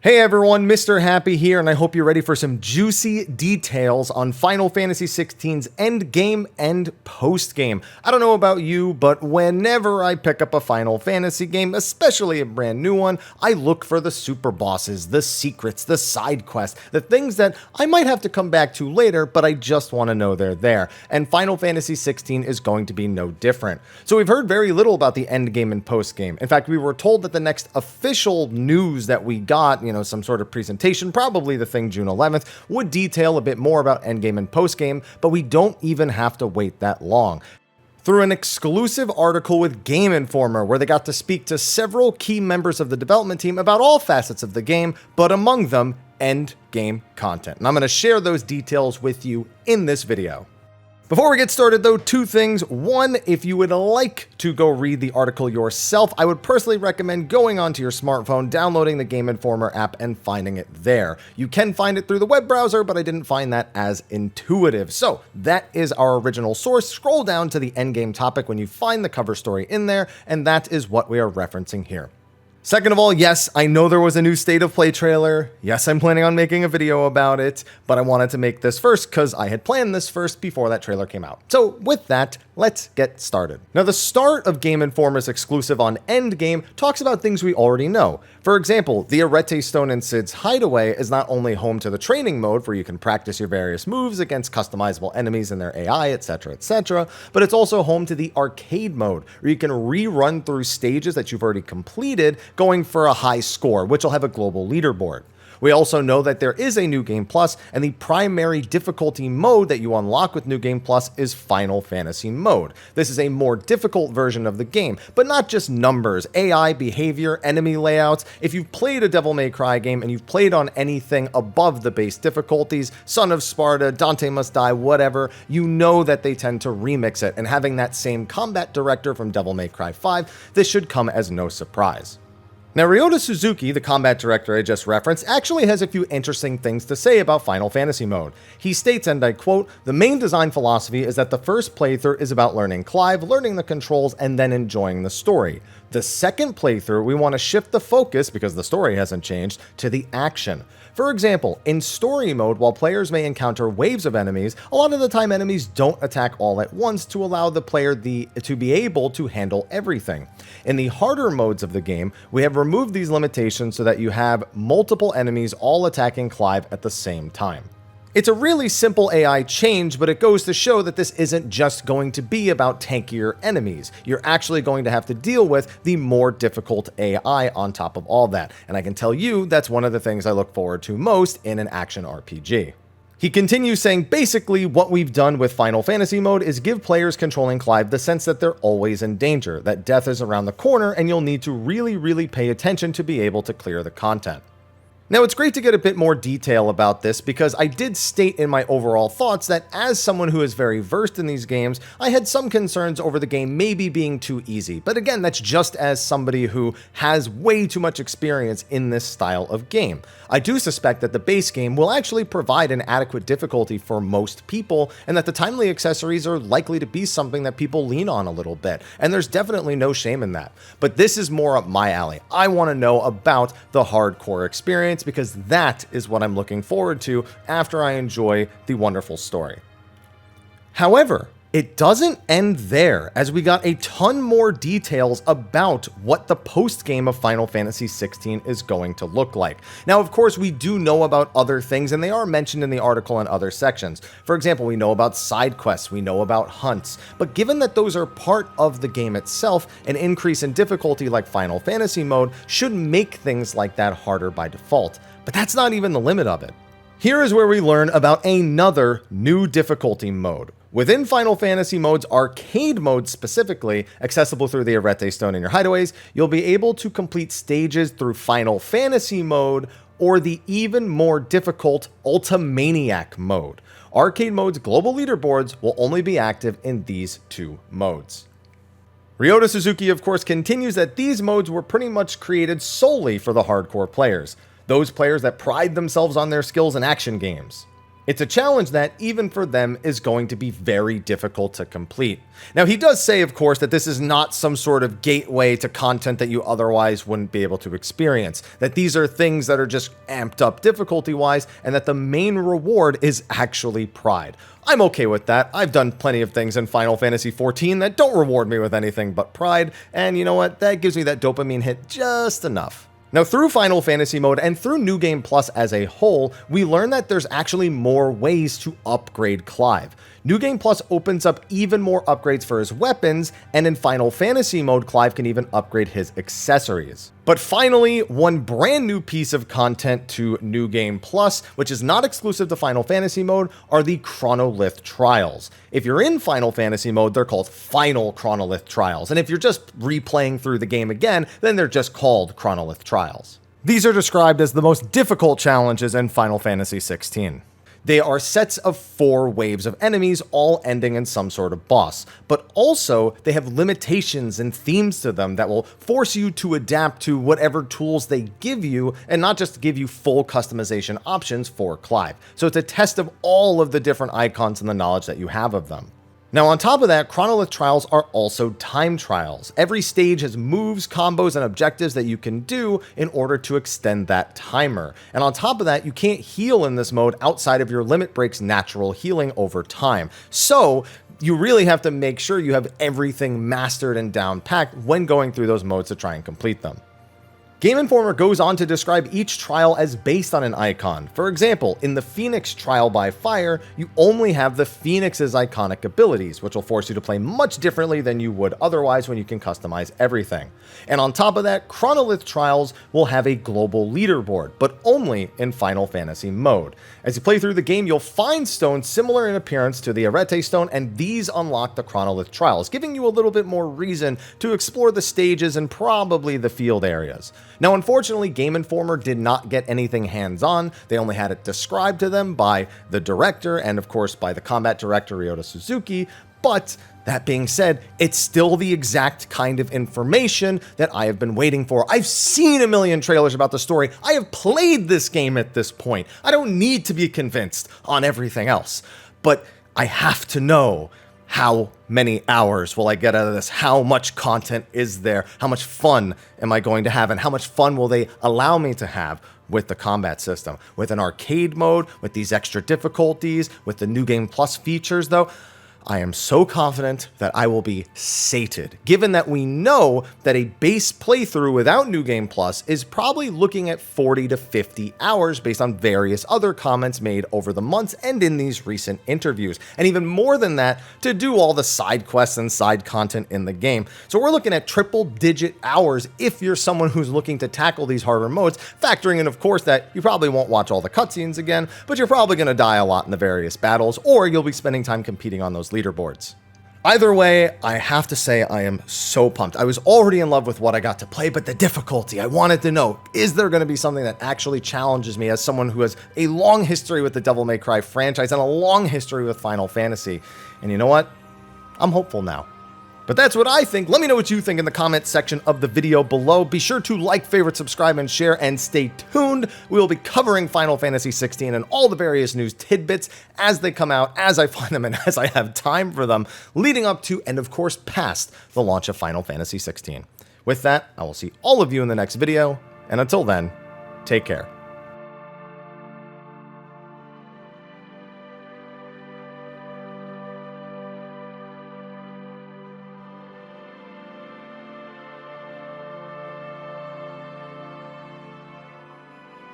Hey everyone, Mr. Happy here, and I hope you're ready for some juicy details on Final Fantasy XVI's endgame and postgame. I don't know about you, but whenever I pick up a Final Fantasy game, especially a brand new one, I look for the super bosses, the secrets, the side quests, the things that I might have to come back to later, but I just want to know they're there. And Final Fantasy XVI is going to be no different. So we've heard very little about the endgame and postgame. In fact, we were told that the next official news that we got, some sort of presentation, probably the thing June 11th, would detail a bit more about endgame and postgame, but we don't even have to wait that long. Through an exclusive article with Game Informer, where they got to speak to several key members of the development team about all facets of the game, but among them, endgame content. And I'm going to share those details with you in this video. Before we get started though, two things. One, if you would like to go read the article yourself, I would personally recommend going onto your smartphone, downloading the Game Informer app, and finding it there. You can find it through the web browser, but I didn't find that as intuitive. So that is our original source. Scroll down to the endgame topic when you find the cover story in there, and that is what we are referencing here. Second of all, yes, I know there was a new State of Play trailer. Yes, I'm planning on making a video about it, but I wanted to make this first because I had planned this first before that trailer came out. So with that, let's get started. Now, the start of Game Informer's exclusive on Endgame talks about things we already know. For example, the Arete Stone in Cid's Hideaway is not only home to the training mode where you can practice your various moves against customizable enemies and their AI, etc., but it's also home to the arcade mode where you can rerun through stages that you've already completed, going for a high score, which will have a global leaderboard. We also know that there is a New Game Plus, and the primary difficulty mode that you unlock with New Game Plus is Final Fantasy mode. This is a more difficult version of the game, but not just numbers, AI, behavior, enemy layouts. If you've played a Devil May Cry game and you've played on anything above the base difficulties, Son of Sparta, Dante Must Die, whatever, you know that they tend to remix it, and having that same combat director from Devil May Cry 5, this should come as no surprise. Now, Ryota Suzuki, the combat director I just referenced, actually has a few interesting things to say about Final Fantasy mode. He states, and I quote, "The main design philosophy is that the first playthrough is about learning Clive, learning the controls, and then enjoying the story. The second playthrough, we want to shift the focus, because the story hasn't changed, to the action. For example, in story mode, while players may encounter waves of enemies, a lot of the time enemies don't attack all at once to allow the player to be able to handle everything. In the harder modes of the game, we have removed these limitations so that you have multiple enemies all attacking Clive at the same time." It's a really simple AI change, but it goes to show that this isn't just going to be about tankier enemies. You're actually going to have to deal with the more difficult AI on top of all that. And I can tell you that's one of the things I look forward to most in an action RPG. He continues saying, basically, what we've done with Final Fantasy mode is give players controlling Clive the sense that they're always in danger, that death is around the corner, and you'll need to really pay attention to be able to clear the content. Now, it's great to get a bit more detail about this because I did state in my overall thoughts that as someone who is very versed in these games, I had some concerns over the game maybe being too easy. But again, that's just as somebody who has way too much experience in this style of game. I do suspect that the base game will actually provide an adequate difficulty for most people, and that the timely accessories are likely to be something that people lean on a little bit, and there's definitely no shame in that. But this is more up my alley. I want to know about the hardcore experience, because that is what I'm looking forward to after I enjoy the wonderful story. However, it doesn't end there, as we got a ton more details about what the post-game of Final Fantasy XVI is going to look like. Now, of course, we do know about other things, and they are mentioned in the article in other sections. For example, we know about side quests, we know about hunts, but given that those are part of the game itself, an increase in difficulty like Final Fantasy mode should make things like that harder by default. But that's not even the limit of it. Here is where we learn about another new difficulty mode. Within Final Fantasy mode's arcade mode specifically, accessible through the Arete Stone in your hideaways, you'll be able to complete stages through Final Fantasy mode or the even more difficult Ultimaniac mode. Arcade mode's global leaderboards will only be active in these two modes. Ryota Suzuki, of course, continues that these modes were pretty much created solely for the hardcore players, those players that pride themselves on their skills in action games. It's a challenge that, even for them, is going to be very difficult to complete. Now, he does say, of course, that this is not some sort of gateway to content that you otherwise wouldn't be able to experience, that these are things that are just amped up difficulty-wise, and that the main reward is actually pride. I'm okay with that. I've done plenty of things in Final Fantasy XIV that don't reward me with anything but pride, and you know what? That gives me that dopamine hit just enough. Now, through Final Fantasy mode and through New Game Plus as a whole, we learn that there's actually more ways to upgrade Clive. New Game Plus opens up even more upgrades for his weapons, and in Final Fantasy mode, Clive can even upgrade his accessories. But finally, one brand new piece of content to New Game Plus, which is not exclusive to Final Fantasy mode, are the Chronolith Trials. If you're in Final Fantasy mode, they're called Final Chronolith Trials, and if you're just replaying through the game again, then they're just called Chronolith Trials. These are described as the most difficult challenges in Final Fantasy XVI. They are sets of 4 waves of enemies, all ending in some sort of boss. But also, they have limitations and themes to them that will force you to adapt to whatever tools they give you, and not just give you full customization options for Clive. So it's a test of all of the different icons and the knowledge that you have of them. Now, on top of that, Chronolith Trials are also time trials. Every stage has moves, combos, and objectives that you can do in order to extend that timer. And on top of that, you can't heal in this mode outside of your limit break's natural healing over time. So you really have to make sure you have everything mastered and down-packed when going through those modes to try and complete them. Game Informer goes on to describe each trial as based on an icon. For example, in the Phoenix Trial by Fire, you only have the Phoenix's iconic abilities, which will force you to play much differently than you would otherwise when you can customize everything. And on top of that, Chronolith Trials will have a global leaderboard, but only in Final Fantasy mode. As you play through the game, you'll find stones similar in appearance to the Arete stone, and these unlock the Chronolith Trials, giving you a little bit more reason to explore the stages and probably the field areas. Now, unfortunately, Game Informer did not get anything hands-on. They only had it described to them by the director and, of course, by the combat director, Ryota Suzuki. But that being said, it's still the exact kind of information that I have been waiting for. I've seen a million trailers about the story. I have played this game at this point. I don't need to be convinced on everything else. But I have to know, how many hours will I get out of this? How much content is there? How much fun am I going to have? And how much fun will they allow me to have with the combat system? With an arcade mode, with these extra difficulties, with the New Game Plus features, though, I am so confident that I will be sated, given that we know that a base playthrough without New Game Plus is probably looking at 40 to 50 hours based on various other comments made over the months and in these recent interviews, and even more than that to do all the side quests and side content in the game. So we're looking at triple-digit hours if you're someone who's looking to tackle these harder modes, factoring in, of course, that you probably won't watch all the cutscenes again, but you're probably going to die a lot in the various battles, or you'll be spending time competing on those leaderboards. Either way, I have to say I am so pumped. I was already in love with what I got to play, but the difficulty, I wanted to know, is there going to be something that actually challenges me as someone who has a long history with the Devil May Cry franchise and a long history with Final Fantasy? And you know what? I'm hopeful now. But that's what I think. Let me know what you think in the comment section of the video below. Be sure to like, favorite, subscribe, and share, and stay tuned. We will be covering Final Fantasy XVI and all the various news tidbits as they come out, as I find them, and as I have time for them, leading up to, and of course, past the launch of Final Fantasy XVI. With that, I will see all of you in the next video, and until then, take care.